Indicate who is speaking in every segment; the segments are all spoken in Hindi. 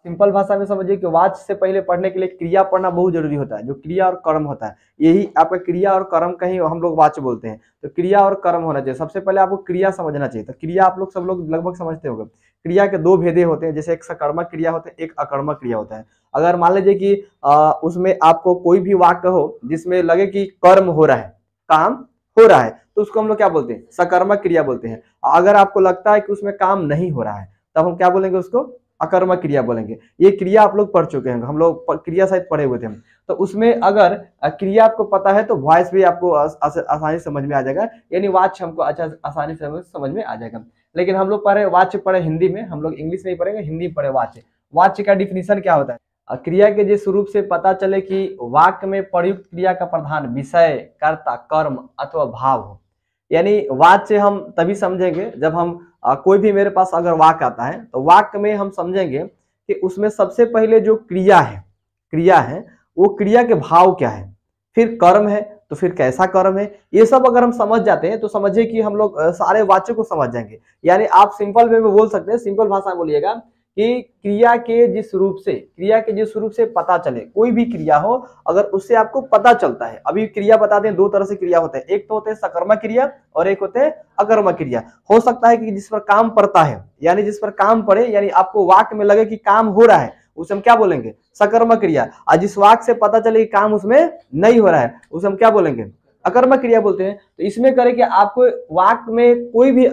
Speaker 1: सिंपल भाषा में समझिए कि वाच्य से पहले पढ़ने के लिए क्रिया पढ़ना बहुत जरूरी होता है, जो क्रिया और कर्म होता है, यही आपका क्रिया और कर्म का ही हम लोग वाच्य बोलते हैं। तो क्रिया और कर्म होना चाहिए। सबसे पहले आपको क्रिया समझना चाहिए। तो क्रिया आप लोग सब लोग लगभग समझते होंगे। क्रिया के दो भेदे होते हैं, जैसे एक सकर्मक क्रिया होता है, एक अकर्मक क्रिया होता है। अगर मान लीजिए कि उसमें आपको कोई भी वाक्य हो जिसमें लगे कि कर्म हो रहा है, काम हो रहा है, तो उसको हम लोग क्या बोलते हैं? सकर्मक क्रिया बोलते हैं। अगर आपको लगता है कि उसमें काम नहीं हो रहा है, तब हम क्या बोलेंगे? उसको अकर्मक क्रिया बोलेंगे। ये क्रिया आप लोग पढ़ चुके हैं, हम लोग क्रिया शायद पढ़े हुए थे हम। तो उसमें अगर क्रिया आपको पता है तो वॉइस भी आपको आसानी समझ में आ जाएगा, यानी वाच्य हमको अच्छा आसानी से समझ में आ जाएगा। लेकिन हम लोग पढ़े वाच्य पढ़े हिंदी में, हम लोग इंग्लिश नहीं पढ़ेंगे, हिंदी में पढ़े वाच्य। वाच्य का डिफिनीशन क्या होता है? क्रिया के जिस रूप से पता चले कि वाक्य में प्रयुक्त क्रिया का प्रधान विषय, कर्ता, कर्म अथवा भाव हो। यानी वाच्य हम तभी समझेंगे जब हम कोई भी मेरे पास अगर वाक्य आता है तो वाक्य में हम समझेंगे कि उसमें सबसे पहले जो क्रिया है वो क्रिया के भाव क्या है, फिर कर्म है तो फिर कैसा कर्म है। ये सब अगर हम समझ जाते हैं तो समझिए कि हम लोग सारे वाच्य को समझ जाएंगे। यानी आप सिंपल वे में बोल सकते हैं, सिंपल भाषा में बोलिएगा कि क्रिया के जिस रूप से पता चले, कोई भी क्रिया हो अगर उससे आपको पता चलता है। अभी क्रिया बता दें, दो तरह से क्रिया होते हैं, एक तो होते हैं सकर्मक क्रिया और एक होते हैं अकर्मक क्रिया। हो सकता है कि जिस पर काम पड़ता है, यानी जिस पर काम पड़े, यानी आपको वाक्य में लगे कि काम हो रहा है, उसे हम क्या बोलेंगे? सकर्मक क्रिया। और जिस वाक्य से पता चले कि काम उसमें नहीं हो रहा है, उसे हम क्या बोलेंगे? अकर्मक क्रिया बोलते हैं। तो इसमें करें कि आपको वाक्य में कोई भी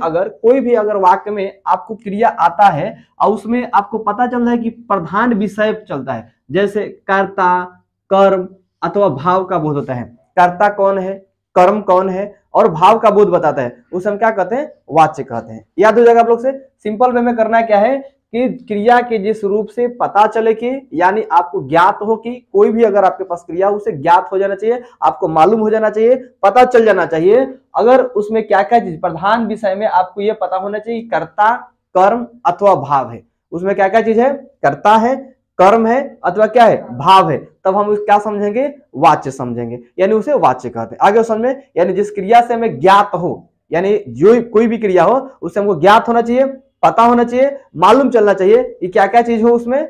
Speaker 1: अगर वाक्य में आपको क्रिया आता है और उसमें आपको पता चल रहा है कि प्रधान विषय चलता है, जैसे कर्ता, कर्म अथवा भाव का बोध होता है। कर्ता कौन है, कर्म कौन है और भाव का बोध बताता है, उसे हम क्या कहते हैं? वाच्य कहते हैं। याद हो जाएगा आप लोग से। सिंपल वे में करना क्या है कि क्रिया के जिस रूप से पता चले कि, यानी आपको ज्ञात हो कि कोई भी अगर आपके पास क्रिया उसे ज्ञात हो जाना चाहिए, आपको मालूम हो जाना चाहिए, पता चल जाना चाहिए। अगर उसमें क्या क्या चीज प्रधान विषय में आपको यह पता होना चाहिए, कर्ता, कर्म अथवा भाव है। उसमें क्या क्या चीज है? कर्ता है, कर्म है अथवा क्या है? भाव है। तब हम क्या समझेंगे? वाच्य समझेंगे, यानी उसे वाच्य कहते हैं। आगे समझ में, यानी जिस क्रिया से हमें ज्ञात हो, यानी जो कोई भी क्रिया हो उससे हमको ज्ञात होना चाहिए, पता होना चाहिए, मालूम चलना चाहिए कि क्या क्या चीज हो उसमें।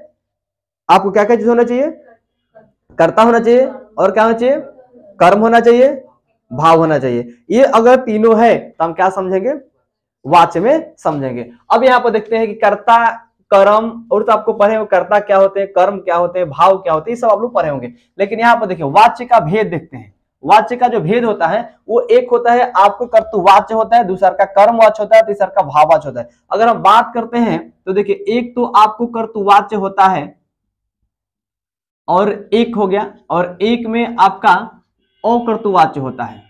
Speaker 1: आपको क्या क्या चीज होना चाहिए? कर्ता होना चाहिए और क्या होना चाहिए? कर्म होना चाहिए, भाव होना चाहिए। ये अगर तीनों है तो हम क्या समझेंगे? वाच्य में समझेंगे। अब यहाँ पर देखते हैं कि कर्ता, कर्म, और तो आपको पढ़े हो कर्ता क्या होते हैं, कर्म क्या होते हैं, भाव क्या होते हैं, ये सब आप लोग पढ़े होंगे। लेकिन यहाँ पर देखिए वाच्य का भेद देखते हैं। वाच्य का जो भेद होता है वो एक होता है आपको कर्तुवाच्य होता है, दूसरा का कर्मवाच्य होता है, तीसरा का भाववाच्य होता है। अगर हम बात करते हैं तो देखिए, एक तो आपको कर्तुवाच्य होता है और एक हो गया, और एक में आपका अकर्तुवाच्य होता है।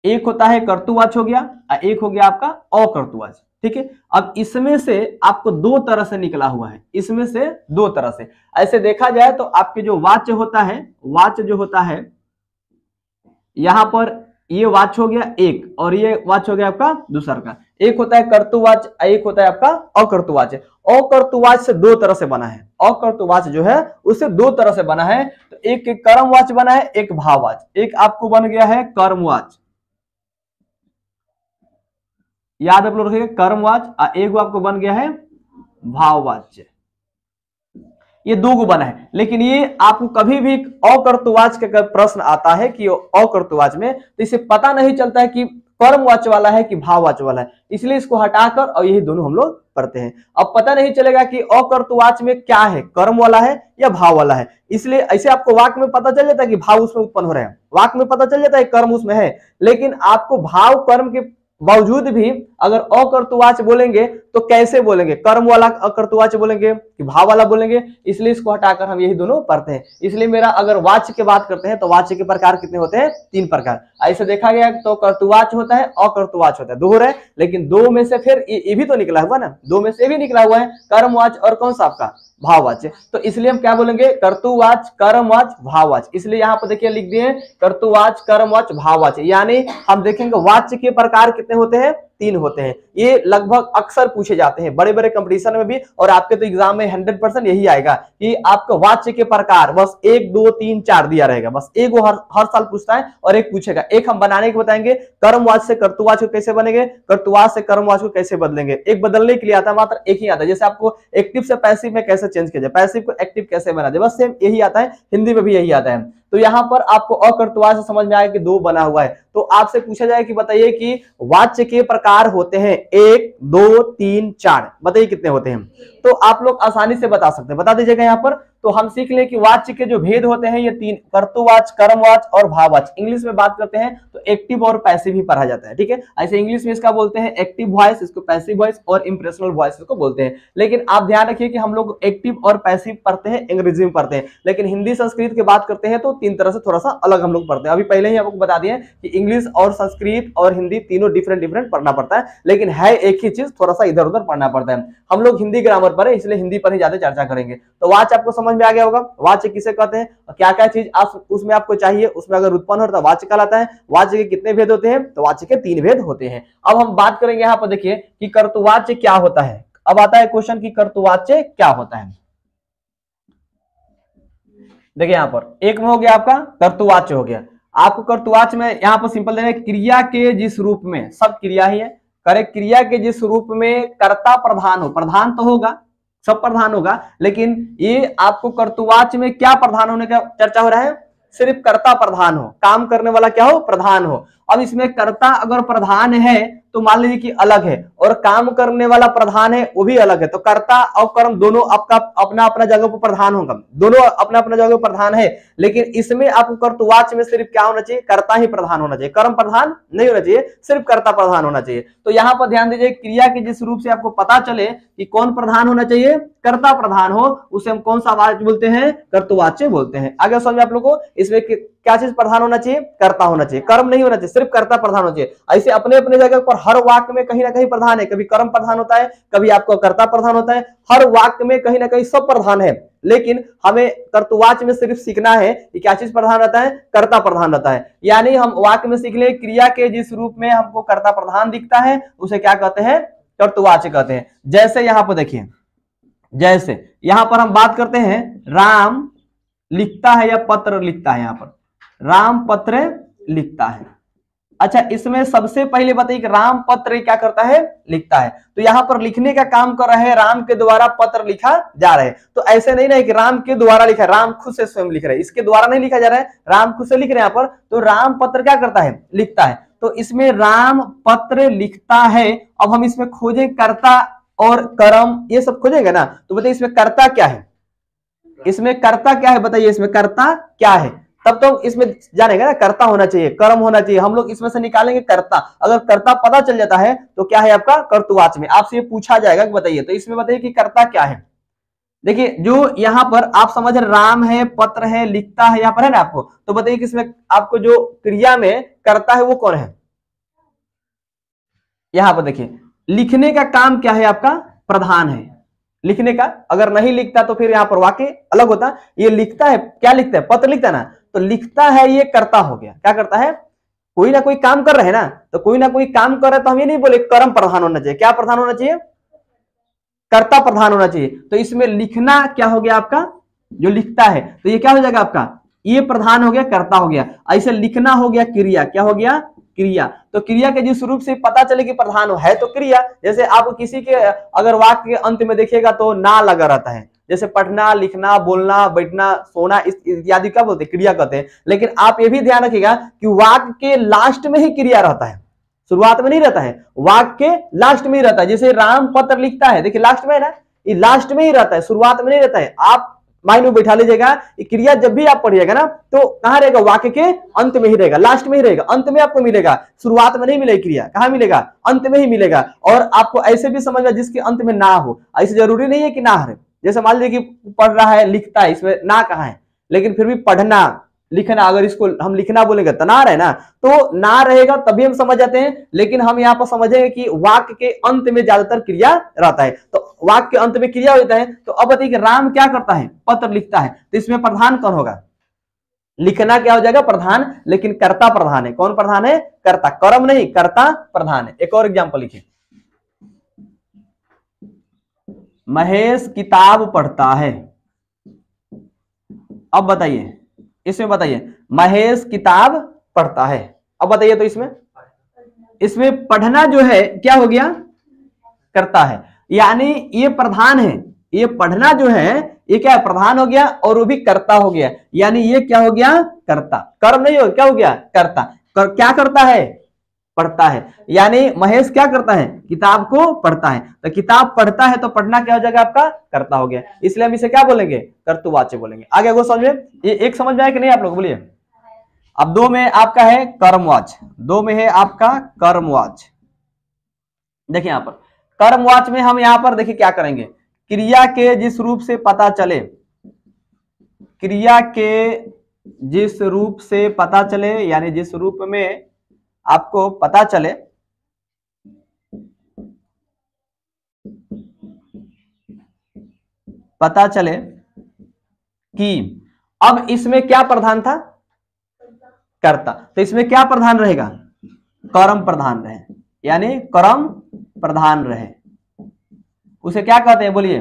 Speaker 1: एक होता है कर्तुवाच्य हो गया और एक हो गया आपका अकर्तुवाच्य। ठीक है। अब इसमें से आपको दो तरह से निकला हुआ है, इसमें से दो तरह से ऐसे देखा जाए तो आपके जो वाच्य होता है, वाच्य जो होता है यहां पर ये वाच्य हो गया एक, और ये वाच्य हो गया आपका दूसरा का। एक होता है कर्तुवाच्य, एक होता है आपका अकर्तुवाच्य। अकर्तुवाच्य से दो तरह से बना है, अकर्तुवाच्य जो है उससे दो तरह से बना है। तो एक कर्मवाच्य बना है, एक भाववाच्य। एक आपको बन गया है कर्मवाच्य, याद आप लोग रखिएगा, कर्मवाच्य। एक आपको बन गया है भाववाच्य। ये दो गो बना है। लेकिन ये आपको कभी भी अकर्तुवाच्य का प्रश्न आता है कि अकर्तुवाच्य में, तो इसे पता नहीं चलता है कि कर्मवाच्य वाला है कि भाववाच्य वाला है, इसलिए इसको हटाकर और यही दोनों हम लोग पढ़ते हैं। अब पता नहीं चलेगा कि अकर्तुवाच्य में क्या है, कर्म वाला है या भाव वाला है, इसलिए ऐसे आपको वाक्य में पता चल जाता है कि भाव उसमें उत्पन्न हो रहे हैं, वाक्य में पता चल जाता है कर्म उसमें है। लेकिन आपको भाव कर्म के बावजूद भी अगर अकर्तुवाच्य बोलेंगे तो कैसे बोलेंगे? कर्म वाला अकर्तुवाच्य बोलेंगे कि भाव वाला बोलेंगे, इसलिए इसको हटाकर हम यही दोनों पढ़ते हैं। इसलिए मेरा अगर वाच्य की बात करते हैं तो वाच्य के प्रकार कितने होते हैं? तीन प्रकार। ऐसे देखा गया तो कर्तुवाच्य होता है, अकर्तुवाच्य होता है, दो हो रहे हैं। लेकिन दो में से फिर ये भी तो निकला हुआ ना, दो में से भी निकला हुआ है कर्मवाच्य और कौन सा आपका? भाववाच्य। तो इसलिए हम क्या बोलेंगे? कर्तुवाच्य, कर्मवाच्य, भाववाच्य। इसलिए यहाँ पर देखिए लिख दिए कर्तुवाच्य, कर्मवाच्य, भाववाच्य। यानी हम देखेंगे वाच्य के प्रकार कितने होते हैं? तीन होते हैं। ये लगभग अक्सर पूछे जाते हैं बड़े बड़े कंपटीशन में भी, और आपके तो एग्जाम में 100% यही आएगा कि आपको वाच्य के प्रकार बस 1 2 3 4 दिया रहेगा, बस एक वो हर साल पूछता है और एक पूछेगा। एक हम बनाने के बताएंगे, कर्मवाच्य से कर्तुवाच्य कैसे बनेंगे, कर्तुवाच्य से कर्मवाच्य को कैसे बदलेंगे। एक बदलने के लिए आता है, मात्र एक ही आता है, जैसे आपको एक्टिव से पैसिव में कैसे चेंज किया जाए, पैसिव को एक्टिव कैसे बना दे, बस सेम यही आता है, हिंदी में भी यही आता है। तो यहाँ पर आपको अकर्तुवाच्य से समझ में आएगा कि 2 बना हुआ है, तो आपसे पूछा जाए कि बताइए कि वाच्य के प्रकार होते हैं 1 2 3 4, बताइए कितने होते हैं। तो आप लोग आसानी से बता सकते हैं, बता दीजिएगा यहाँ पर। तो हम सीख लें कि वाच्य के जो भेद होते हैं ये 3, कर्तुवाच्य, कर्मवाच्य और भाववाच्य। इंग्लिश में बात करते हैं तो एक्टिव और पैसिव ही पढ़ा जाता है, ठीक है। ऐसे इंग्लिश में इसका बोलते हैं एक्टिव वॉइस, इसको पैसिव वॉइस और इंप्रेशनल वॉइस इसको बोलते हैं। लेकिन आप ध्यान रखिए कि हम लोग एक्टिव और पैसिव पढ़ते हैं, अंग्रेजी में पढ़ते हैं, लेकिन हिंदी संस्कृत की बात करते हैं तो 3 तरह से थोड़ा सा अलग हम लोग पढ़ते हैं। अभी पहले ही आपको बता दिए कि इंग्लिश और संस्कृत और हिंदी तीनों डिफरेंट पढ़ना पड़ता है, लेकिन है एक ही चीज, थोड़ा सा इधर उधर पढ़ना पड़ता है। हम लोग हिंदी ग्रामर पर है, इसलिए हिंदी पर ही ज्यादा चर्चा करेंगे। तो वाच्य आपको समझ में आ गया होगा, वाच्य किसे कहते हैं, क्या क्या चीज उसमें आपको चाहिए, उसमें अगर उत्पन्न हो तो वाच्य कहलाता है। वाच्य के कितने भेद होते हैं, तो वाच्य के 3 भेद होते हैं। अब हम बात करेंगे यहाँ पर, देखिए कि कर्तुवाच्य क्या होता है। अब आता है क्वेश्चन कि कर्तुवाच्य क्या होता है। देखिए यहाँ पर एक में हो गया आपका कर्तुवाच्य हो गया। आपको कर्तुवाच्य में यहाँ पर सिंपल देना है, क्रिया के जिस रूप में, सब क्रिया ही है, करेक्ट, क्रिया के जिस रूप में कर्ता प्रधान हो, प्रधान तो होगा, सब प्रधान होगा, लेकिन ये आपको कर्तुवाच्य में क्या प्रधान होने का चर्चा हो रहा है, सिर्फ कर्ता प्रधान हो, काम करने वाला क्या हो, प्रधान हो। अब इसमें कर्ता अगर प्रधान है तो मान लीजिए कि अलग है, और काम करने वाला प्रधान है वो भी अलग है, तो कर्ता और कर्म दोनों आपका अपना अपना जगह पर प्रधान होगा, दोनों अपना अपना जगह पर प्रधान है। लेकिन इसमें आपको कर्तुवाच्य में सिर्फ क्या होना चाहिए, कर्ता ही प्रधान होना चाहिए, कर्म प्रधान नहीं होना चाहिए, सिर्फ कर्ता प्रधान होना चाहिए। तो यहाँ पर ध्यान दीजिए, क्रिया के जिस रूप से आपको पता चले कि कौन प्रधान होना चाहिए, कर्ता प्रधान हो, उसे हम कौन सा वाच्य बोलते हैं, कर्तुवाच्य बोलते हैं। आगे समझ आप लोगों को, इसमें क्या चीज प्रधान होना चाहिए, कर्ता होना चाहिए, कर्म नहीं होना चाहिए, सिर्फ कर्ता प्रधान होना चाहिए। ऐसे अपने अपने जगह पर हर वाक्य में कहीं ना कहीं प्रधान है, कभी कर्म प्रधान होता है, कभी आपको कर्ता प्रधान होता है, हर वाक्य में कहीं ना कहीं सब प्रधान है। लेकिन हमें कर्तुवाच्य में सिर्फ सीखना है कि क्या चीज प्रधान रहता है, कर्ता प्रधान रहता है। यानी हम वाक्य में सीख ले, क्रिया के जिस रूप में हमको कर्ता प्रधान दिखता है उसे क्या कहते हैं, कर्तुवाच्य कहते हैं। जैसे यहां पर देखिए, जैसे यहां पर हम बात करते हैं, राम लिखता है या पत्र लिखता है, यहां पर राम पत्र लिखता है। अच्छा, इसमें सबसे पहले बताइए कि राम पत्र क्या करता है, लिखता है। तो यहां पर लिखने का काम कर रहे हैं, राम के द्वारा पत्र लिखा जा रहा है। तो ऐसे नहीं ना कि राम के द्वारा लिखा है, राम खुद से स्वयं लिख रहे हैं, इसके द्वारा नहीं लिखा जा रहा है, राम खुद से लिख रहे हैं यहाँ पर। तो राम पत्र क्या करता है, लिखता है। तो इसमें राम पत्र लिखता है। अब हम इसमें खोजें कर्ता और कर्म, ये सब खोजेंगे ना, तो बताइए इसमें कर्ता क्या है, इसमें कर्ता क्या है, बताइए इसमें कर्ता क्या है, तब तो इसमें जानेगा ना, कर्ता होना चाहिए, कर्म होना चाहिए। हम लोग इसमें से निकालेंगे कर्ता, अगर कर्ता पता चल जाता है तो क्या है आपका कर्तुवाच्य में, आपसे ये पूछा जाएगा कि बताइए, तो इसमें बताइए कि कर्ता क्या है। देखिए जो यहां पर आप समझ रहे, राम है, पत्र है, लिखता है, यहां पर है ना आपको, तो बताइए कि इसमें आपको जो क्रिया में कर्ता है वो कौन है। यहां पर देखिए, लिखने का काम क्या है आपका, प्रधान है, लिखने का। अगर नहीं लिखता तो फिर यहां पर वाक्य अलग होता। ये लिखता है, क्या लिखता है, पत्र लिखता है ना, तो लिखता है ये कर्ता हो गया। क्या करता है, कोई ना कोई काम कर रहे हैं ना, तो कोई ना कोई काम कर रहे हैं, तो हम ये नहीं बोले कर्म प्रधान होना चाहिए, क्या प्रधान होना चाहिए, कर्ता प्रधान होना चाहिए। तो इसमें लिखना क्या हो गया आपका, जो लिखता है, तो ये क्या हो जाएगा आपका, ये प्रधान हो गया, कर्ता हो गया। ऐसे लिखना हो गया क्रिया, क्या हो गया, क्रिया। तो क्रिया के जिस रूप से पता चले कि प्रधान हो है तो क्रिया। जैसे आप किसी के अगर वाक्य के अंत में देखिएगा तो ना लगा रहता है, जैसे पढ़ना, लिखना, बोलना, बैठना, सोना इत्यादि क्या बोलते हैं, क्रिया कहते हैं। लेकिन आप ये भी ध्यान रखिएगा कि वाक्य के लास्ट में ही क्रिया रहता है, शुरुआत में नहीं रहता है, वाक्य के लास्ट में ही रहता है। जैसे राम पत्र लिखता है, देखिए लास्ट में है ना, ये लास्ट में ही रहता है, शुरुआत में नहीं रहता है। आप माइंड में बैठा लीजिएगा, क्रिया जब भी आप पढ़िएगा ना तो कहां रहेगा, वाक्य के अंत में ही रहेगा, लास्ट में ही रहेगा, अंत में आपको मिलेगा, शुरुआत में नहीं मिलेगा क्रिया, कहां मिलेगा, अंत में ही मिलेगा। और आपको ऐसे भी समझना जिसके अंत में ना हो, ऐसे जरूरी नहीं है कि ना है। जैसे मान लीजिए कि पढ़ रहा है, लिखता है, इसमें ना कहां है, लेकिन फिर भी पढ़ना, लिखना, अगर इसको हम लिखना बोलेंगे तो ना रहे ना, तो ना रहेगा तभी हम समझ जाते हैं। लेकिन हम यहाँ पर समझेंगे कि वाक्य के अंत में ज्यादातर क्रिया रहता है, तो वाक्य के अंत में क्रिया होता है। तो अब बताइए कि राम क्या करता है, पत्र लिखता है, तो इसमें प्रधान कौन होगा, लिखना क्या हो जाएगा, प्रधान, लेकिन कर्ता प्रधान है। कौन प्रधान है, कर्ता, कर्म नहीं, कर्ता प्रधान है। एक और एग्जाम्पल लिखिए, महेश किताब पढ़ता है। अब बताइए, इसमें बताइए महेश किताब पढ़ता है। अब बताइए तो इसमें पढ़ना जो है क्या हो गया, करता है, यानी ये प्रधान है, ये पढ़ना जो है ये क्या प्रधान हो गया और वो भी कर्ता हो गया, यानी ये क्या हो गया, कर्ता। कर्म नहीं हो, क्या हो गया, कर्ता। क्या करता है, पढ़ता है, यानी महेश क्या करता है, किताब को पढ़ता है। तो किताब पढ़ता है तो पढ़ना क्या हो जाएगा आपका, कर्ता हो गया, इसलिए हम इसे क्या बोलेंगे, कर्तृवाच्य बोलेंगे। आगे वो समझ में, ये एक समझ में आया कि नहीं आप लोग, बोलिए। अब दो में आपका है कर्मवाच्य, दो में है आपका कर्मवाच्य। देखिए यहां पर कर्मवाच्य में हम यहां पर देखिए क्या करेंगे, क्रिया के जिस रूप से पता चले, क्रिया के जिस रूप से पता चले, यानी जिस रूप में आपको पता चले, पता चले कि अब इसमें क्या प्रधान था, कर्ता, तो इसमें क्या प्रधान रहेगा, कर्म प्रधान रहे, यानी कर्म प्रधान रहे, उसे क्या कहते हैं, बोलिए,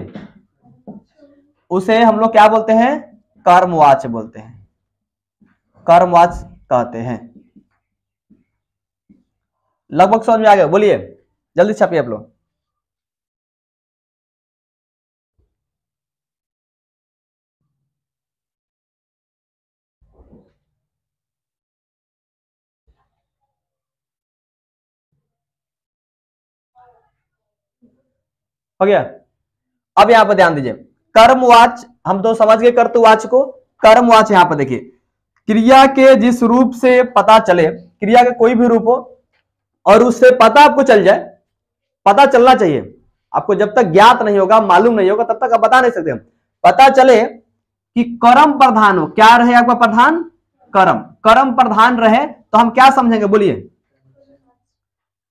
Speaker 1: उसे हम लोग क्या बोलते हैं, कर्मवाच्य बोलते हैं, कर्मवाच्य कहते हैं। लगभग समझ में आ गया, बोलिए, जल्दी छापिए आप लोग। हो गया। अब यहां पर ध्यान दीजिए, कर्मवाच्य हम तो समझ गए कर्तृवाच्य को, कर्मवाच्य यहां पर देखिए, क्रिया के जिस रूप से पता चले, क्रिया का कोई भी रूप हो और उससे पता आपको चल जाए, पता चलना चाहिए आपको, जब तक ज्ञात नहीं होगा, मालूम नहीं होगा, तब तक आप बता नहीं सकते। पता चले कि कर्म प्रधान हो, क्या रहे आपका प्रधान, कर्म, कर्म प्रधान रहे तो हम क्या समझेंगे, बोलिए,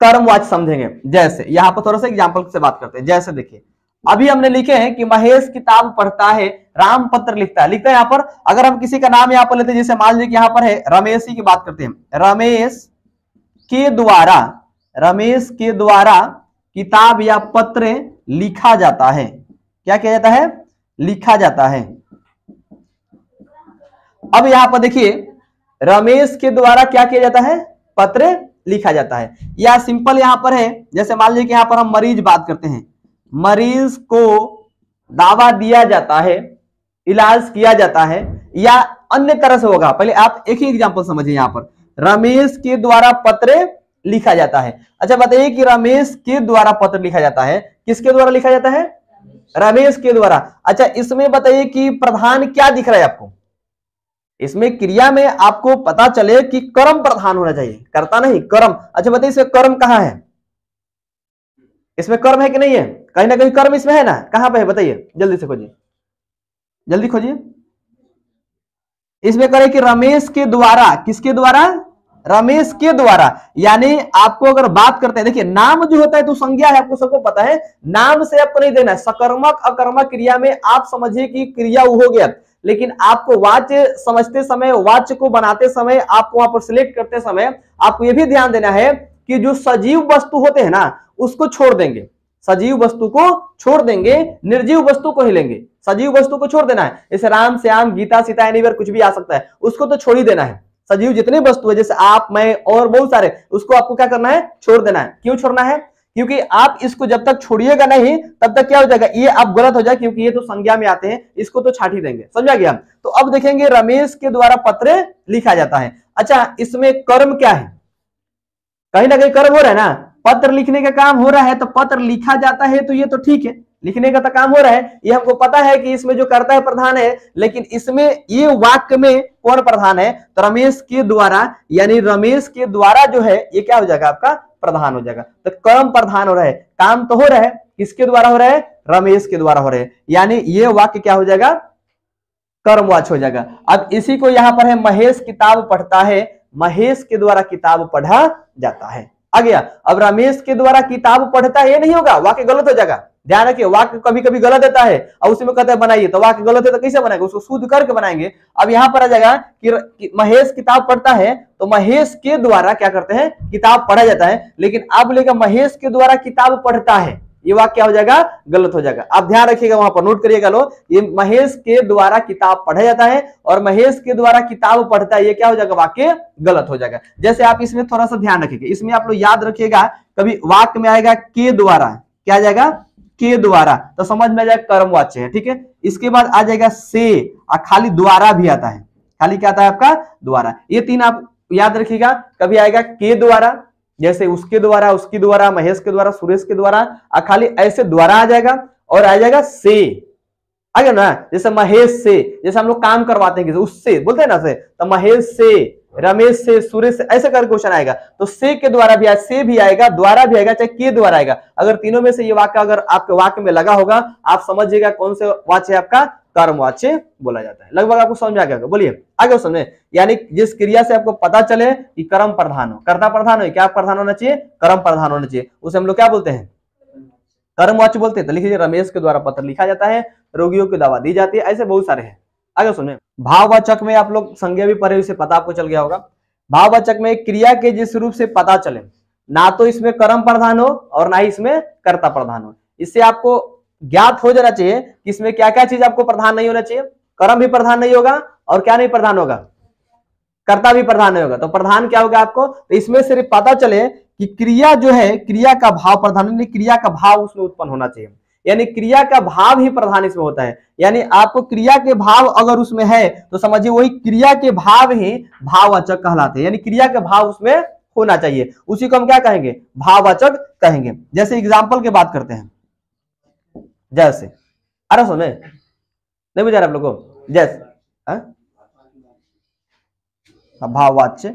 Speaker 1: कर्मवाच्य समझेंगे। जैसे यहां पर थोड़ा सा एग्जांपल से बात करते हैं, जैसे देखिए अभी हमने लिखे हैं कि महेश किताब पढ़ता है, राम पत्र लिखता है, लिखता है यहां पर। अगर हम किसी का नाम यहां पर लेते हैं, जैसे मान लीजिए यहां पर है रमेश ही की बात करते हैं, रमेश के द्वारा, रमेश के द्वारा किताब या पत्र लिखा जाता है, क्या किया जाता है, लिखा जाता है। अब यहां पर देखिए रमेश के द्वारा क्या किया जाता है, पत्र लिखा जाता है, या सिंपल यहां पर है, जैसे मान लीजिए कि यहां पर हम मरीज बात करते हैं, मरीज को दावा दिया जाता है, इलाज किया जाता है, या अन्य तरह से होगा। पहले आप एक ही एग्जांपल समझिए, यहां पर रमेश के द्वारा पत्र लिखा जाता है। अच्छा बताइए कि रमेश के द्वारा पत्र लिखा जाता है, किसके द्वारा लिखा जाता है, रमेश के द्वारा। अच्छा इसमें बताइए कि प्रधान क्या दिख रहा है आपको, इसमें क्रिया में आपको पता चले कि कर्म प्रधान होना चाहिए, कर्ता नहीं, कर्म। अच्छा बताइए इसमें कर्म कहां है, इसमें कर्म है कि नहीं है, कहीं ना कहीं कर्म इसमें है ना, कहां पे है बताइए, जल्दी से खोजिए, जल्दी खोजिए। इसमें करें कि रमेश के द्वारा, किसके द्वारा, रमेश के द्वारा, यानी आपको अगर बात करते हैं, देखिए नाम जो होता है तो संज्ञा है, आपको सबको पता है, नाम से आपको नहीं देना है। सकर्मक अकर्मक क्रिया में आप समझिए कि क्रिया हो गया, लेकिन आपको वाच्य समझते समय, वाच्य को बनाते समय, आपको वहां पर सिलेक्ट करते समय आपको यह भी ध्यान देना है कि जो सजीव वस्तु होते हैं ना उसको छोड़ देंगे, सजीव वस्तु को छोड़ देंगे, निर्जीव वस्तु को ही लेंगे। सजीव वस्तु को छोड़ देना है, जैसे राम श्याम गीता सीता एनीवेयर कुछ भी आ सकता है, उसको तो छोड़ ही देना है। सजीव जितने वस्तु है, जैसे आप मैं और बहुत सारे, उसको आपको क्या करना है, छोड़ देना है। क्यों छोड़ना है, क्योंकि आप इसको जब तक छोड़िएगा नहीं तब तक क्या हो जाएगा, ये अब गलत हो जाए, क्योंकि ये तो संज्ञा में आते हैं, इसको तो छाट ही देंगे, समझा गया। तो अब देखेंगे रमेश के द्वारा पत्र लिखा जाता है। अच्छा इसमें कर्म क्या है, कहीं ना कहीं कर्म हो रहा है ना, पत्र लिखने का काम हो रहा है, तो पत्र लिखा जाता है, तो ये तो ठीक है, लिखने का तो काम हो रहा है, ये हमको पता है कि इसमें जो करता है प्रधान है, लेकिन इसमें ये वाक्य में कौन प्रधान है, तो रमेश के द्वारा, यानी रमेश के द्वारा जो है ये क्या हो जाएगा, आपका प्रधान हो जाएगा। तो कर्म प्रधान हो रहा है, काम तो हो रहा है, किसके द्वारा हो रहा है, रमेश के द्वारा हो रहा है, यानी ये वाक्य क्या हो जाएगा, कर्मवाच्य हो जाएगा। अब इसी को यहां पर है महेश किताब पढ़ता है, महेश के द्वारा किताब पढ़ा जाता है। आ गया। अब रमेश के द्वारा किताब पढ़ता है, ये नहीं होगा, वाक्य गलत हो जाएगा। ध्यान रखिए, वाक्य कभी कभी गलत देता है और उसी में कहते हैं बनाइए, तो वाक्य गलत है तो कैसे बनाएंगे, उसको शुद्ध करके बनाएंगे। अब यहां पर आ जाएगा कि महेश किताब पढ़ता है, तो महेश के द्वारा क्या करते हैं, किताब पढ़ा जाता है। लेकिन अब बोलेगा महेश के द्वारा किताब पढ़ता है, ये वाक्य क्या हो जाएगा, गलत हो जाएगा। आप ध्यान रखिएगा, वहां पर नोट करिएगा। लो, ये महेश के द्वारा किताब पढ़ा जाता है और महेश के द्वारा किताब पढ़ता है, ये क्या हो जाएगा, वाक्य गलत हो जाएगा। जैसे आप इसमें थोड़ा सा ध्यान रखिएगा, इसमें आप लोग याद रखिएगा, कभी वाक्य में आएगा के द्वारा, क्या आ जाएगा, के द्वारा, तो समझ में आ जाएगा कर्मवाच्य है, ठीक है। इसके बाद आ जाएगा से, खाली द्वारा भी आता है, खाली क्या आता है आपका, द्वारा। ये तीन आप याद रखिएगा। कभी आएगा के द्वारा, जैसे उसके द्वारा, उसकी द्वारा, महेश के द्वारा, सुरेश के द्वारा, खाली ऐसे द्वारा आ जाएगा, और आ जाएगा से, आ गया ना। जैसे महेश से, जैसे हम लोग काम करवाते हैं किसी उससे, बोलते हैं ना से, तो महेश से, रमेश से, सुरेश से, ऐसे करके क्वेश्चन आएगा। तो से के द्वारा भी, से भी आएगा, द्वारा भी आएगा, चाहे के द्वारा आएगा। अगर तीनों में से ये वाक्य अगर आपके वाक्य में लगा होगा, आप समझिएगा कौन से वाच्य आपका कर्मवाच्य बोला जाता है। लगभग आपको समझ में आ गया, बोलिए आगे समझे। यानी जिस क्रिया से आपको पता चले कि कर्म प्रधान हो, कर्ता प्रधान हो, क्या प्रधान होना चाहिए, कर्म प्रधान होना चाहिए, उसे हम लोग क्या बोलते हैं, कर्मवाच्य बोलते हैं। तो लिखिए, रमेश के द्वारा पत्र लिखा जाता है, रोगियों की दवा दी जाती है, ऐसे बहुत सारे हैं। आगे सुनिए, भाववाचक में आप लोग संज्ञा भी पढ़े, इसे पता आपको चल गया होगा। भाववाचक में क्रिया के जिस रूप से पता चले, ना तो इसमें कर्म प्रधान हो और ना ही इसमें कर्ता प्रधान हो, इससे आपको ज्ञात हो जाना चाहिए कि इसमें क्या क्या चीज आपको प्रधान नहीं होना चाहिए। कर्म भी प्रधान नहीं होगा और क्या नहीं प्रधान होगा, कर्ता भी प्रधान नहीं होगा। तो प्रधान क्या होगा आपको, तो इसमें सिर्फ पता चले कि क्रिया जो है, क्रिया का भाव प्रधान, क्रिया का भाव उसमें उत्पन्न होना चाहिए, यानी क्रिया का भाव ही प्रधान इसमें होता है। यानी आपको क्रिया के भाव अगर उसमें है तो समझिए वही क्रिया के भाव ही भाववाचक कहलाते हैं, यानी क्रिया के भाव उसमें होना चाहिए, उसी को हम क्या कहेंगे, भाववाचक कहेंगे। जैसे एग्जाम्पल की बात करते हैं, जैसे, अरे सुने नहीं बुझा रहा आप लोगों को, जैसे भाववाच्य,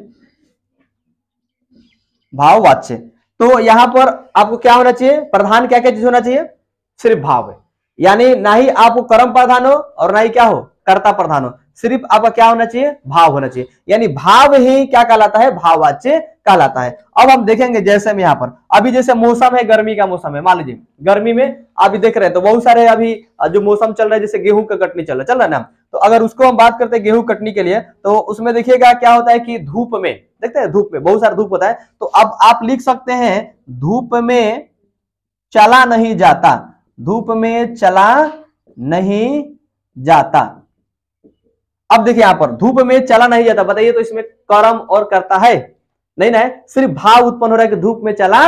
Speaker 1: भाववाच्य, तो यहां पर आपको क्या होना चाहिए, प्रधान क्या क्या चीज होना चाहिए, सिर्फ भाव है। यानी ना ही आपको कर्म प्रधान हो और ना ही क्या हो, कर्ता प्रधान हो, सिर्फ आपका क्या होना चाहिए, भाव होना चाहिए। यानी भाव ही क्या कहलाता है, भाववाच्य कहलाता है। अब हम देखेंगे, जैसे हम यहाँ पर अभी जैसे मौसम है, गर्मी का मौसम है, मान लीजिए गर्मी में आप देख रहे हैं तो बहुत सारे अभी जो मौसम चल रहा है, जैसे गेहूं का कटनी चल रहा है ना, तो अगर उसको हम बात करते हैं गेहूं कटनी के लिए, तो उसमें देखिएगा क्या होता है कि धूप में, देखते हैं धूप में बहुत सारा धूप होता है, तो अब आप लिख सकते हैं धूप में चला नहीं जाता, धूप में चला नहीं जाता। अब देखिए यहां पर धूप में चला नहीं जाता, बताइए तो इसमें कर्म और कर्ता है नहीं ना, सिर्फ भाव उत्पन्न हो रहा है कि धूप में चला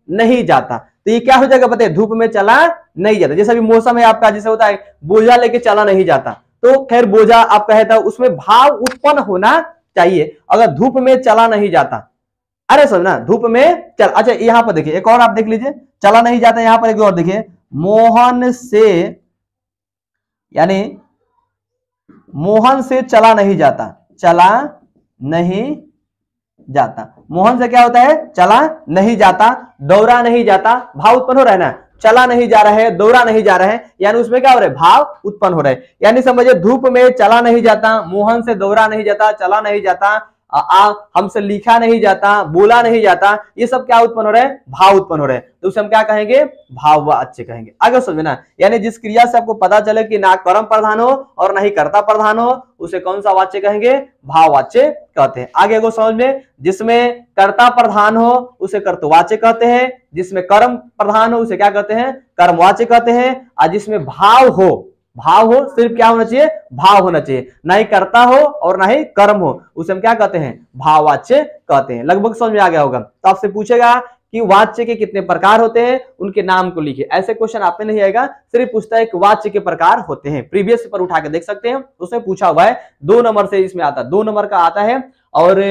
Speaker 1: नहीं जाता। तो ये क्या हो जाएगा, बताइए धूप में चला नहीं जाता। जैसा भी मौसम है आपका, जैसे होता है बोझा लेके चला नहीं जाता, तो खैर बोझा आप कहता है उसमें भाव उत्पन्न होना चाहिए। अगर धूप में चला नहीं जाता, अरे समझना, धूप में चल, अच्छा यहां पर देखिए एक और आप देख लीजिए, चला नहीं जाता, यहां पर एक और देखिए, मोहन से, यानी मोहन से चला नहीं जाता, चला नहीं जाता, मोहन से क्या होता है, चला नहीं जाता, दौड़ा नहीं जाता, भाव उत्पन्न हो रहा है ना, चला नहीं जा रहा है, दौड़ा नहीं जा रहा है, यानी उसमें क्या हो रहा है, भाव उत्पन्न हो रहा है। यानी समझिए धूप में चला नहीं जाता, मोहन से दौड़ा नहीं जाता, चला नहीं जाता, हमसे लिखा नहीं जाता, बोला नहीं जाता, ये सब क्या उत्पन्न हो रहा है, भाव उत्पन्न हो रहे हैं, तो उसे हम क्या कहेंगे, भाववाच्य कहेंगे। आगे समझना, यानी जिस क्रिया से आपको पता चले कि ना कर्म प्रधान हो और ना ही कर्ता प्रधान हो, उसे कौन सा वाच्य कहेंगे, भाववाच्य कहते हैं। आगे को समझ में, जिसमें कर्ता प्रधान हो उसे कर्तवाच्य कहते हैं, जिसमें कर्म प्रधान हो उसे क्या कहते हैं, कर्मवाच्य कहते हैं, और जिसमें भाव हो, भाव हो, सिर्फ क्या होना चाहिए, भाव होना चाहिए, ना ही कर्ता हो और ना ही कर्म हो, उसे हम क्या कहते हैं, भाववाच्य कहते हैं। लगभग समझ में आ गया होगा। तो आपसे पूछेगा कि वाच्य के कितने प्रकार होते हैं, उनके नाम को लिखिए, ऐसे क्वेश्चन आप में नहीं आएगा, सिर्फ पूछता है कि वाच्य के प्रकार होते हैं। प्रीवियस पेपर उठा के देख सकते हैं, उसमें पूछा हुआ है, 2 नंबर से इसमें आता है, 2 नंबर का आता है, और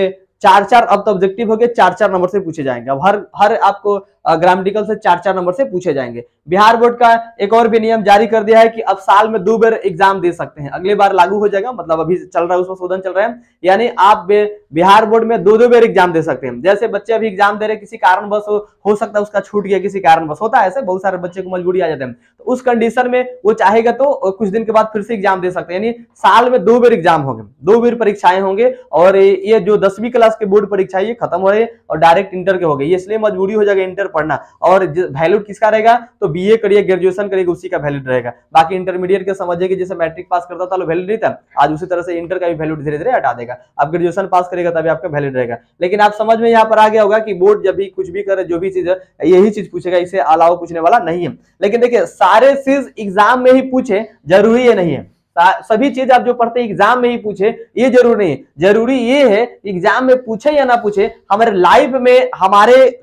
Speaker 1: 4-4 अब तो ऑब्जेक्टिव हो गए, 4-4 नंबर से पूछे जाएंगे। अब हर आपको ग्रामेटिकल से 4-4 नंबर से पूछे जाएंगे। बिहार बोर्ड का एक और भी नियम जारी कर दिया है कि अब साल में 2 बार एग्जाम दे सकते हैं, अगले बार लागू हो जाएगा, मतलब अभी चल रहा है उसमें शोधन चल रहा है, यानी आप बिहार बोर्ड में 2-2 बार एग्जाम दे सकते हैं। जैसे बच्चे अभी एग्जाम दे रहे, किसी कारणवश हो सकता है उसका छूट गया, किसी कारणवश होता है, ऐसे बहुत सारे बच्चे को मजबूरी आ जाते हैं, तो उस कंडीशन में वो चाहेगा तो कुछ दिन के बाद फिर से एग्जाम दे सकते हैं। यानी साल में 2 बार एग्जाम होंगे, 2 बार परीक्षाएं होंगे, और ये जो 10वीं क्लास क्लास के बोर्ड परीक्षा ये खत्म हो रही है और डायरेक्ट इंटर के हो गई, इसलिए मजबूरी हो जाएगा इंटर पढ़ना। और वैल्यूड किसका रहेगा, तो बीए करिए ग्रेजुएशन करिए उसी का वैल्यूड रहेगा। बाकी इंटरमीडिएट के समझिए कि जैसे मैट्रिक पास करता था तो वैल्यूड नहीं था, आज उसी तरह से इंटर का भी वैल्यूड धीरे धीरे हटा देगा। आप ग्रेजुएशन पास करेगा तभी आपका वैल्यूड रहेगा। लेकिन आप समझ में यहाँ पर आ गया होगा कि बोर्ड जब भी कुछ भी करे, जो भी चीज है यही चीज पूछेगा, इससे अलावा पूछने वाला नहीं है। लेकिन देखिए सारे चीज एग्जाम में ही पूछे जरूरी है नहीं है, सभी चीज आप जो पढ़ते हैं एग्जाम में ही पूछे ये जरूरी नहीं है। जरूरी ये है एग्जाम में पूछे या ना पूछे, हमारे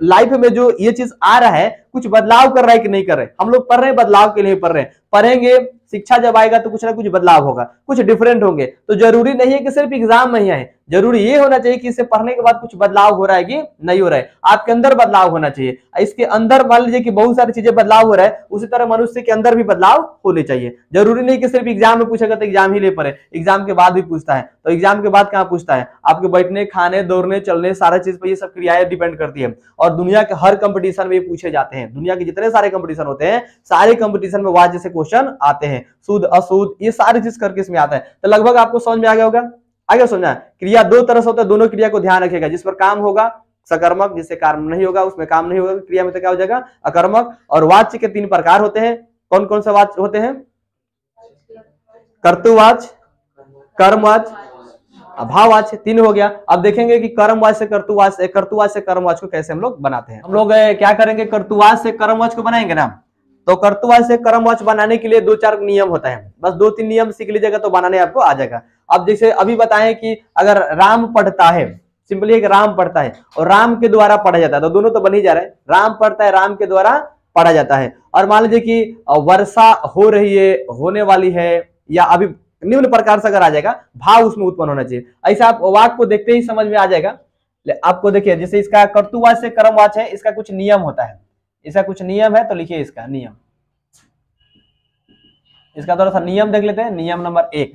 Speaker 1: लाइफ में जो ये चीज आ रहा है कुछ बदलाव कर रहा है कि नहीं कर रहे। हम लोग पढ़ रहे हैं बदलाव के लिए पढ़ रहे हैं, पढ़ेंगे शिक्षा जब आएगा तो कुछ ना कुछ बदलाव होगा, कुछ डिफरेंट होंगे। तो जरूरी नहीं है कि सिर्फ एग्जाम में ही आए, जरूरी ये होना चाहिए कि इसे पढ़ने के बाद कुछ बदलाव हो रहा है कि नहीं हो रहा है, आपके अंदर बदलाव होना चाहिए। इसके अंदर मान लीजिए कि बहुत सारी चीजें बदलाव हो रहा है, उसी तरह मनुष्य के अंदर भी बदलाव होने चाहिए। जरूरी नहीं कि सिर्फ एग्जाम में पूछेगा तो एग्जाम ही ले पड़े, एग्जाम के बाद भी पूछता है। तो एग्जाम के बाद कहाँ पूछता है, आपके बैठने खाने दौड़ने चलने सारा चीज पर ये सब क्रियाएं डिपेंड करती है। और दुनिया के हर कंपटीशन में ये पूछे जाते हैं, दुनिया के जितने सारे कंपटीशन होते हैं सारे कंपटीशन में वाज जैसे क्वेश्चन आते हैं, शुद्ध अशुद्ध ये सारी चीज करके इसमें आता है। तो लगभग आपको समझ में आ गया होगा। आगे समझना, क्रिया दो तरह से होता है, दोनों क्रिया को ध्यान रखेगा। जिस पर काम होगा सकर्मक, जिससे काम नहीं होगा उसमें काम नहीं होगा, क्रिया में तो क्या हो जाएगा अकर्मक। और वाच्य के तीन प्रकार होते हैं, कौन कौन से वाच्य होते हैं, कर्तुवाच्य, कर्मवाच्य, भाववाच्य, तीन हो गया। अब देखेंगे कि कर्मवाच्य से कर्तुवाच्य, कर्तुवाच्य से कर्मवाच्य को कैसे हम लोग बनाते हैं। हम लोग क्या करेंगे, कर्तुवाच्य से कर्मवाच्य को बनाएंगे ना। तो कर्तुवाच्य से कर्मवाच्य बनाने के लिए दो चार नियम होता है, बस दो तीन नियम सीख लीजिएगा तो बनाने आपको आ जाएगा। अब जैसे अभी बताएं कि अगर राम पढ़ता है, सिंपली एक राम पढ़ता है और राम के द्वारा पढ़ा जाता है, तो दोनों तो बन ही जा रहे हैं, राम पढ़ता है राम के द्वारा पढ़ा जाता है। और मान लीजिए कि वर्षा हो रही है, होने वाली है, या अभी निम्न प्रकार से अगर आ जाएगा भाव उसमें उत्पन्न होना चाहिए। ऐसा आप वाक्य को देखते ही समझ में आ जाएगा। आपको देखिए जैसे इसका कर्तुवाच्य से कर्मवाच्य है, इसका कुछ नियम होता है, इसका कुछ नियम है तो लिखिए इसका नियम। इसका थोड़ा सा नियम देख लेते हैं। नियम नंबर 1,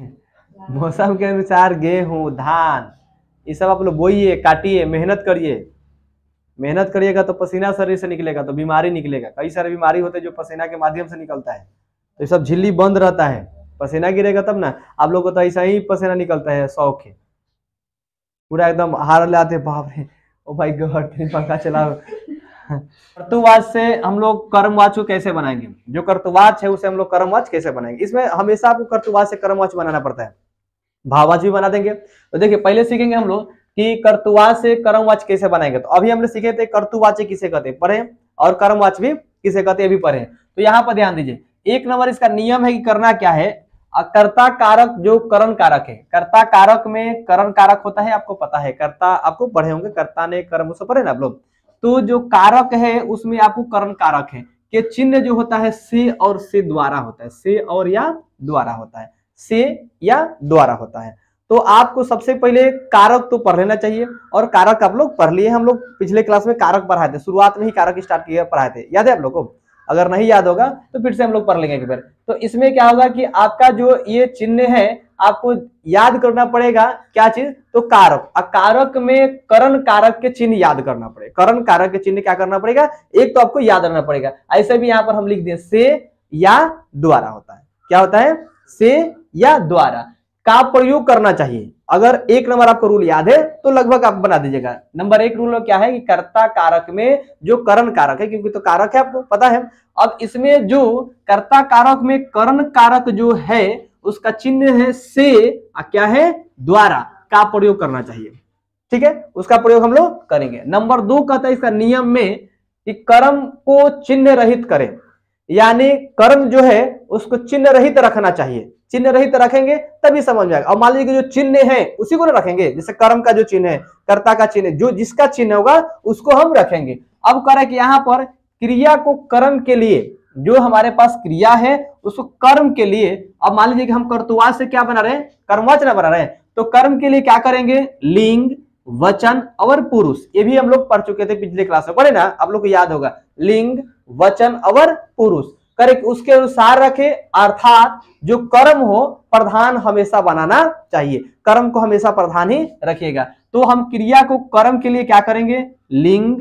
Speaker 1: मौसम के अनुसार गेहूं धान ये सब आप लोग बोइए, काटिए, मेहनत करिए। मेहनत करिएगा तो पसीना शरीर से निकलेगा तो बीमारी निकलेगा। कई सारे बीमारी होते हैं जो पसीना के माध्यम से निकलता है, तो ये सब झिल्ली बंद रहता है, पसीना गिरेगा तब ना। आप लोग को तो ऐसा ही पसीना निकलता है, शौक है, पूरा एकदम हार लाते, बाप रे ओ भाई गॉड पंखा चलाओ। कर्तुवाच्य से हम लोग कर्मवाच्य को कैसे बनाएंगे, जो कर्तुवाच्य है उसे हम लोग कर्मवाच्य कैसे बनाएंगे। इसमें हमेशा आपको कर्तुवाच्य से कर्मवाच्य बनाना पड़ता है, भाववाच्य भी बना देंगे। तो देखिए पहले सीखेंगे हम लोग कि कर्तुवाच्य से कर्मवाच्य कैसे बनाएंगे। तो अभी हमने सीखे थे कर्तुवाच्य किसे कहते हैं, पढ़े, और कर्मवाच्य भी किसे कहते हैं, अभी पढ़े। तो यहाँ पर ध्यान दीजिए, 1 नंबर इसका नियम है कि करना क्या है, कर्ता कारक जो करण कारक है, कर्ता कारक में करण कारक होता है, आपको पता है, कर्ता आपको पढ़े होंगे, कर्ता ने कर्म से पढ़े ना आप लोग। तो जो कारक है उसमें आपको करण कारक है कि चिन्ह जो होता है से और से द्वारा होता है, से और या द्वारा होता है, से या द्वारा होता है। तो आपको सबसे पहले कारक तो पढ़ लेना चाहिए, और कारक आप लोग पढ़ लिए। हम लोग पिछले क्लास में कारक पढ़ाए थे, शुरुआत में ही कारक स्टार्ट किया पढ़ाए थे, याद है आप लोग को? अगर नहीं याद होगा तो फिर से हम लोग पढ़ लेंगे एक बार। तो इसमें क्या होगा कि आपका जो ये चिन्ह है आपको याद करना पड़ेगा, क्या चीज, तो कारक। कारक में करण कारक के चिन्ह याद करना पड़ेगा, करण कारक के चिन्ह क्या करना पड़ेगा, एक तो आपको याद रखना पड़ेगा। ऐसे भी यहाँ पर हम लिख दें से या द्वारा होता है, क्या होता है, से या द्वारा का प्रयोग करना चाहिए। अगर 1 नंबर आपको रूल याद है तो लगभग आप बना दीजिएगा। नंबर 1 रूल क्या है कि कर्ता कारक में जो करण कारक है, क्योंकि तो कारक है आपको पता है। अब इसमें जो कर्ता कारक में करण कारक जो है उसका चिन्ह है से, क्या है, द्वारा का प्रयोग करना चाहिए। ठीक है, उसका प्रयोग हम लोग करेंगे। नंबर 2 कहता है इसका नियम में कि कर्म को चिन्ह रहित करें, यानी कर्म जो है उसको चिन्ह रहित रखना चाहिए। चिन्ह रहित रखेंगे तभी समझ में आएगा। और मान लीजिए जो चिन्ह है उसी को ना रखेंगे, जैसे कर्म का जो चिन्ह है, कर्ता का चिन्ह, जो जिसका चिन्ह होगा उसको हम रखेंगे। अब करें कि यहाँ पर क्रिया को कर्म के लिए, जो हमारे पास क्रिया है उसको कर्म के लिए, अब मान लीजिए कि हम कर्तुवाच्य से क्या बना रहे हैं, कर्मवाच्य ना बना रहे हैं, तो कर्म के लिए क्या करेंगे, लिंग, वचन और पुरुष। ये भी हम लोग पढ़ चुके थे पिछले क्लास में, पढ़े ना, आप लोग को याद होगा, लिंग, वचन और पुरुष। करेक्ट, उसके अनुसार रखे, अर्थात जो कर्म हो प्रधान हमेशा बनाना चाहिए, कर्म को हमेशा प्रधान ही रखिएगा। तो हम क्रिया को कर्म के लिए क्या करेंगे, लिंग,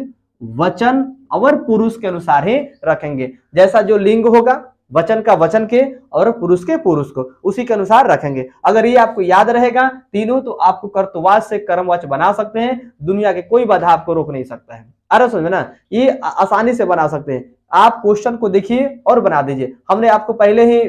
Speaker 1: वचन और पुरुष के अनुसार ही रखेंगे। जैसा जो लिंग होगा वचन का वचन के और पुरुष के पुरुष को, उसी के अनुसार रखेंगे। अगर ये आपको याद रहेगा तीनों, तो आपको कर्तवाच से कर्मवाच बना सकते हैं, दुनिया के कोई बाधा आपको रोक नहीं सकता है। अरे समझ ना, ये आसानी से बना सकते हैं। आप क्वेश्चन को देखिए और बना दीजिए। हमने आपको पहले ही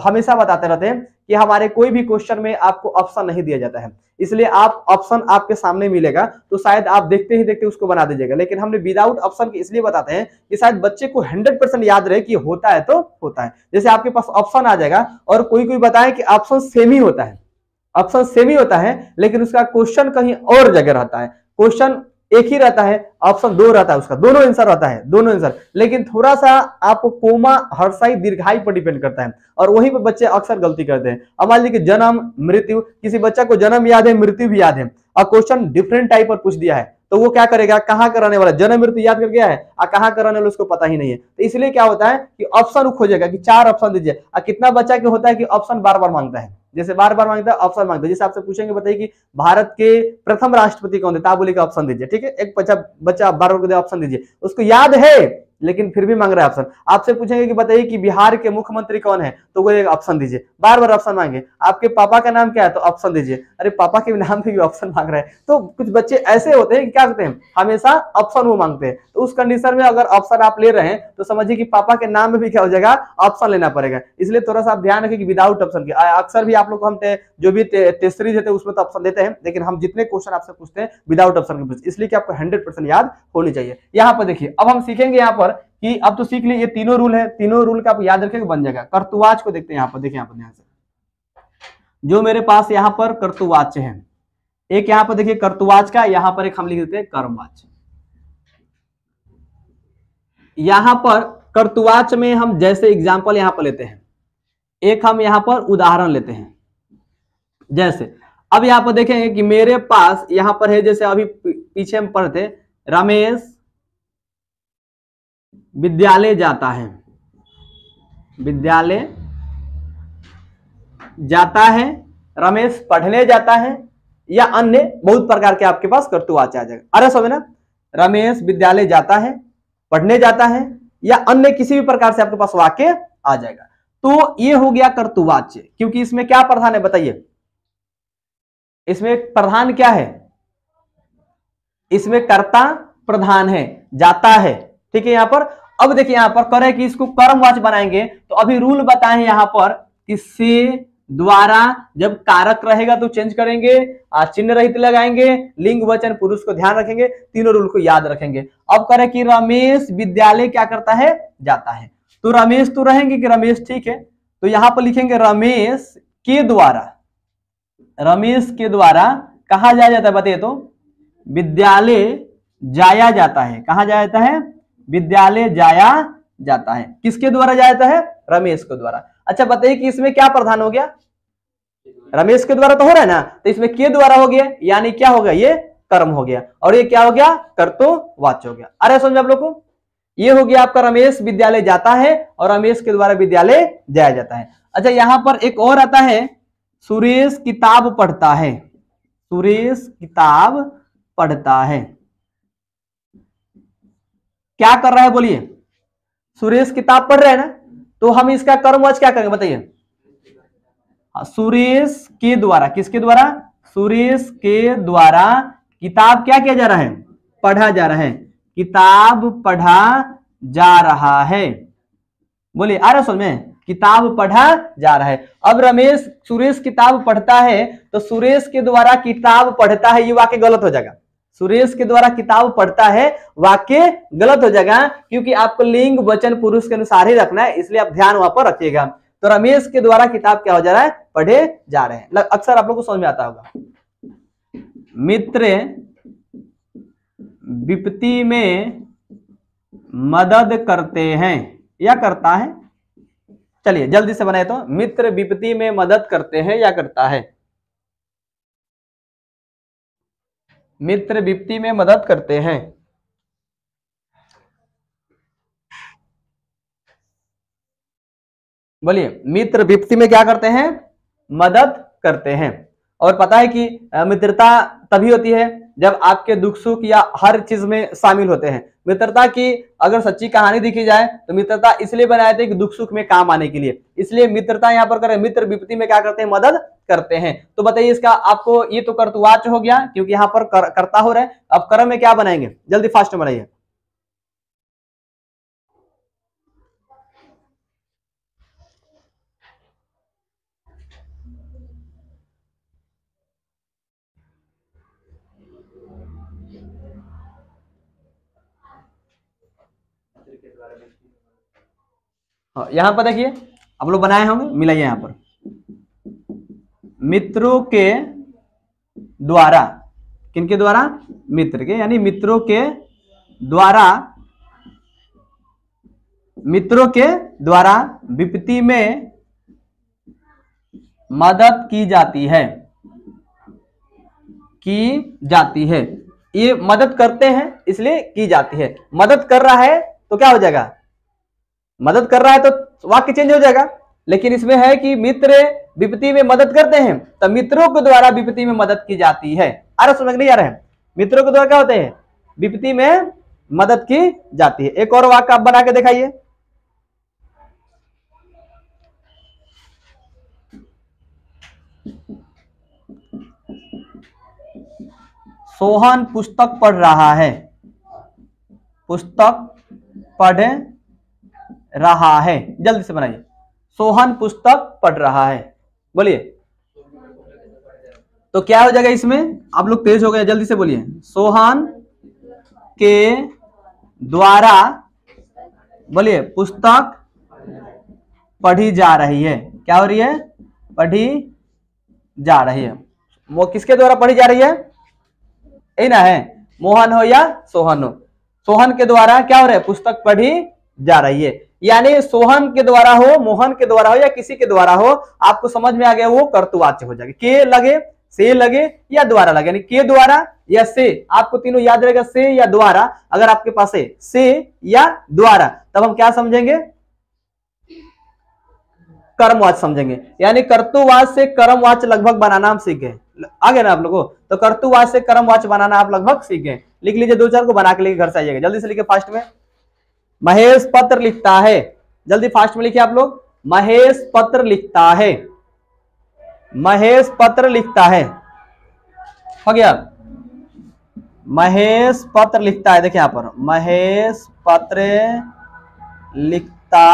Speaker 1: हमेशा बताते रहते हैं कि हमारे कोई भी क्वेश्चन में आपको ऑप्शन नहीं दिया जाता है, इसलिए आप ऑप्शन आपके सामने मिलेगा तो शायद आप देखते ही देखते उसको बना दीजिएगा। लेकिन हमने विदाउट ऑप्शन इसलिए बताते हैं कि शायद बच्चे को 100% याद रहे कि होता है तो होता है। जैसे आपके पास ऑप्शन आ जाएगा और कोई बताए कि ऑप्शन सेम ही होता है, ऑप्शन सेम ही होता है, लेकिन उसका क्वेश्चन कहीं और जगह रहता है। क्वेश्चन एक ही रहता है, ऑप्शन 2 रहता है, उसका दोनों आंसर रहता है, दोनों आंसर, लेकिन थोड़ा सा आपको कोमा हर्षाई दीर्घाई पर डिपेंड करता है, और वहीं पर बच्चे अक्सर गलती करते हैं। अब मान लीजिए जन्म मृत्यु, किसी बच्चा को जन्म याद है, मृत्यु भी याद है, और क्वेश्चन डिफरेंट टाइप पर पूछ दिया है, तो वो क्या करेगा, कहाँ का रहने वाला, जन्म मृत्यु याद कर गया है और कहाँ का रहने वाला उसको पता ही नहीं है। तो इसलिए क्या होता है कि ऑप्शन खोजेगा कि 4 ऑप्शन दीजिए। और कितना बच्चा क्या होता है कि ऑप्शन बार बार मांगता है, जैसे बार बार मांगता है ऑप्शन मांगता है। जैसे आपसे पूछेंगे बताइए कि भारत के प्रथम राष्ट्रपति कौन थे, तो आप बोलेगा ऑप्शन दीजिए, ठीक है। एक बच्चा बार बार ऑप्शन दीजिए, उसको याद है लेकिन फिर भी मांग रहा है ऑप्शन। आपसे पूछेंगे कि बताइए कि बिहार के मुख्यमंत्री कौन है, तो वो एक ऑप्शन दीजिए, बार बार ऑप्शन मांगे। आपके पापा का नाम क्या है, तो ऑप्शन दीजिए, अरे पापा के नाम पे भी ऑप्शन मांग रहे हैं। तो कुछ बच्चे ऐसे होते हैं कि क्या करते हैं, हमेशा ऑप्शन वो मांगते हैं। तो उस कंडीशन में अगर ऑप्शन आप ले रहे हैं तो समझिए कि पापा के नाम में भी क्या हो जाएगा, ऑप्शन लेना पड़ेगा। इसलिए थोड़ा सा आप ध्यान रखिए कि विदाउट ऑप्शन के। अक्सर भी आप लोग को हम जो भी टेस्ट सीरीज है उसमें तो ऑप्शन देते हैं, लेकिन हम जितने क्वेश्चन आपसे पूछते हैं विदाउट ऑप्शन के पूछते, इसलिए कि आपको 100% याद होनी चाहिए। यहाँ पर देखिए, अब हम सीखेंगे यहाँ पर कि अब तो सीख लिए ये तीनों रूल है, तीनों रूल का आप याद रखेंगे बन जाएगा। कर्तुवाच को देखते हैं यहाँ पर, देखिए यहाँ पर ध्यान से, जो मेरे पास यहाँ पर कर्तुवाच्य है, एक यहाँ पर देखिए कर्तुवाच का, यहाँ पर एक हम लिख देते हैं कर्मवाच। यहाँ पर कर्तुवाच में हम जैसे एग्जाम्पल यहाँ पर लेते हैं, एक हम यहाँ पर उदाहरण लेते हैं। जैसे अब यहाँ पर देखेंगे कि मेरे पास यहाँ पर है, जैसे अभी पीछे हम पढ़ते, रमेश विद्यालय जाता है, विद्यालय जाता है, रमेश पढ़ने जाता है, या अन्य बहुत प्रकार के आपके पास कर्तुवाच आ जाएगा। अरे समझ ना, रमेश विद्यालय जाता है, पढ़ने जाता है, या अन्य किसी भी प्रकार से आपके पास वाक्य आ जाएगा। तो ये हो गया कर्तुवाच्य। क्योंकि इसमें क्या प्रधान है बताइए, इसमें प्रधान क्या है, इसमें कर्ता प्रधान है, जाता है, ठीक है। यहां पर अब देखिए यहाँ पर करें कि इसको कर्मवाच बनाएंगे, तो अभी रूल बताए यहाँ पर कि से द्वारा जब कारक रहेगा तो चेंज करेंगे, चिन्ह रहित लगाएंगे, लिंग वचन पुरुष को ध्यान रखेंगे, तीनों रूल को याद रखेंगे। अब करें कि रमेश विद्यालय क्या करता है, जाता है, तो रमेश तो रहेंगे कि रमेश, ठीक है। तो यहां पर लिखेंगे रमेश के द्वारा, रमेश के द्वारा कहा जाया जाता है बताइए, तो विद्यालय जाया जाता है, कहा जाया जाता है, विद्यालय जाया जाता है। किसके द्वारा जाया जाता है, रमेश के द्वारा। अच्छा बताइए कि इसमें क्या प्रधान हो गया, रमेश के द्वारा तो हो रहा है ना, तो इसमें के द्वारा हो गया, यानी क्या हो गया, ये कर्म हो गया, और ये क्या हो गया, कर्तुवाच्य हो गया। अरे समझ आप लोग को, ये हो गया आपका रमेश विद्यालय जाता है और रमेश के द्वारा विद्यालय जाया जाता है। अच्छा यहां पर एक और आता है, सुरेश किताब पढ़ता है, सुरेश किताब पढ़ता है, क्या कर रहा है बोलिए, सुरेश किताब पढ़ रहा है ना, तो हम इसका कर्मवाच क्या करेंगे बताइए, सुरेश के द्वारा, किसके द्वारा, सुरेश के द्वारा किताब क्या किया जा रहा है, पढ़ा जा रहा है, किताब पढ़ा जा रहा है, बोलिए आ रहा समझ में, किताब पढ़ा जा रहा है। अब रमेश सुरेश किताब पढ़ता है, तो सुरेश के द्वारा किताब पढ़ता है, ये वाक्य गलत हो जाएगा, सुरेश के द्वारा किताब पढ़ता है वाक्य गलत हो जाएगा, क्योंकि आपको लिंग वचन पुरुष के अनुसार ही रखना है, इसलिए आप ध्यान वहां पर रखिएगा। तो रमेश के द्वारा किताब क्या हो जा रहा है, पढ़े जा रहे हैं। अक्सर आप लोग को समझ में आता होगा। मित्र विपत्ति में मदद करते हैं या करता है, चलिए जल्दी से बनाए, तो मित्र विपत्ति में मदद करते हैं या करता है, मित्र विपत्ति में मदद करते हैं, बोलिए मित्र विपत्ति में क्या करते हैं, मदद करते हैं। और पता है कि मित्रता तभी होती है जब आपके दुख सुख या हर चीज में शामिल होते हैं। मित्रता की अगर सच्ची कहानी देखी जाए तो मित्रता इसलिए बनाए थे कि दुख सुख में काम आने के लिए, इसलिए मित्रता यहाँ पर करें, मित्र विपत्ति में क्या करते हैं, मदद करते हैं। तो बताइए इसका आपको, ये तो कर्तवाच्य हो गया क्योंकि यहाँ पर कर्ता हो रहा है। अब कर्म में क्या बनाएंगे, जल्दी फास्ट में बनाइए। यहां पर देखिए आप लोग बनाए होंगे, मिलाइए यहां पर, मित्रों के द्वारा, किनके द्वारा, मित्र के, यानी मित्रों के द्वारा, मित्रों के द्वारा विपत्ति में मदद की जाती है, की जाती है। ये मदद करते हैं इसलिए की जाती है। मदद कर रहा है तो क्या हो जाएगा, मदद कर रहा है तो वाक्य चेंज हो जाएगा। लेकिन इसमें है कि मित्र विपत्ति में मदद करते हैं, तो मित्रों के द्वारा विपत्ति में मदद की जाती है। आ रहा, समझ नहीं आ रहा है, मित्रों के द्वारा क्या होते हैं, विपत्ति में मदद की जाती है। एक और वाक्य आप बना के दिखाइए। सोहन पुस्तक पढ़ रहा है, पुस्तक पढ़ रहा है, जल्दी से बनाइए। सोहन पुस्तक पढ़ रहा है, बोलिए। तो क्या हो जाएगा इसमें, आप लोग तेज हो गए, जल्दी से बोलिए। सोहन के द्वारा, बोलिए, पुस्तक पढ़ी जा रही है। क्या हो रही है, पढ़ी जा रही है। वो किसके द्वारा पढ़ी जा रही है, यही ना है, मोहन हो या सोहन हो, सोहन के द्वारा क्या हो रहा है, पुस्तक पढ़ी जा रही है। यानी सोहन के द्वारा हो, मोहन के द्वारा हो या किसी के द्वारा हो, आपको समझ में आ गया, वो कर्तवाच्य हो जाएगा। के लगे, से लगे या द्वारा लगे, यानी के द्वारा या से, आपको तीनों याद रहेगा, से या द्वारा। अगर आपके पास है से या द्वारा, तब हम क्या समझेंगे, कर्मवाच्य समझेंगे। यानी कर्तुवाच्य से कर्मवाच्य लगभग बनाना हम सीख गए, आ गए ना आप लोगों को। तो कर्तुवाच्य से कर्मवाच्य बनाना आप लगभग सीख गए। लिख लीजिए, दो चार को बना के लेके घर से आइएगा, जल्दी से लिखिए फास्ट में। महेश पत्र लिखता है, जल्दी फास्ट में लिखिए आप लोग। महेश पत्र लिखता है, महेश पत्र लिखता है, हो गया। महेश पत्र लिखता है, देखिए यहां पर, महेश पत्र लिखता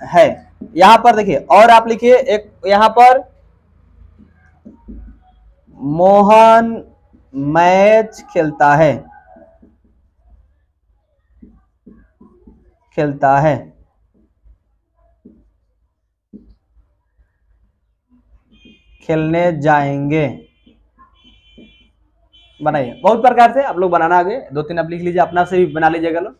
Speaker 1: है। यहां पर देखिए, और आप लिखिए एक, यहां पर मोहन मैच खेलता है, खेलता है, खेलने जाएंगे। बनाइए, बहुत प्रकार से आप लोग बनाना, आगे दो तीन आप लिख लीजिए, अपना से भी बना लीजिएगा लो।